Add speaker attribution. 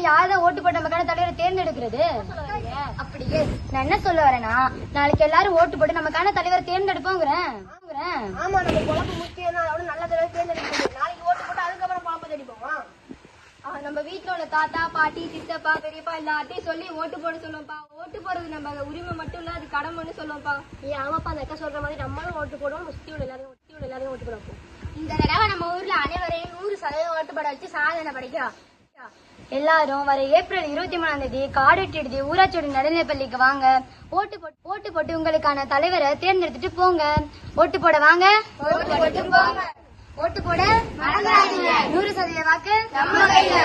Speaker 1: யாரும் ஓட்டு போட்டு நமக்கான தலைவரை தேர்ந்தெடுக்கிறது. அப்படியே நான் என்ன சொல்ல வரேன்னா, நாளைக்கு எல்லாரும் ஓட்டு போட்டு நமக்கான தலைவரை தேர்ந்தெடுப்போங்கிறேன்.
Speaker 2: ஆமா, நம்ம குழம்பு முக்கியம் தான். நல்ல தலைவர் தேர்ந்தெடுக்கணும். நாளைக்கு ஓட்டு போட்டு அதுக்கப்புறம் குழம்பு தேடிப்போமா?
Speaker 1: நம்ம வீட்டுல உள்ள தாத்தா பாட்டி சித்தப்பா பெரியப்பா எல்லாத்தையும் சொல்லி ஓட்டு போட சொல்லுவோம்ப்பா. ஓட்டு போடுறது நம்ம உரிமை மட்டும் இல்ல, அது கடமைன்னு சொல்லுவோம்ப்பா.
Speaker 2: ஆமாப்பா, அந்த அக்கா சொல்ற மாதிரி நம்மளும் ஓட்டு போடுவோம். சுத்தியுள்ள எல்லாரையும் ஓட்டு போடுவோம்.
Speaker 1: இந்த தடவை நம்ம ஊர்ல அனைவரையும் 100% ஓட்டு போட வச்சு சாதனை படைக்கிறோம். எல்லாரும் வர ஏப்ரல் 23 காடெட்டி ஊராட்சியோட நடுநிலைப்பள்ளிக்கு வாங்க. ஓட்டு போட்டு உங்களுக்கான தலைவரை தேர்ந்தெடுத்துட்டு போங்க. ஓட்டு போட வாங்க. ஓட்டு போட 100% வாக்கு நம்ம கையில.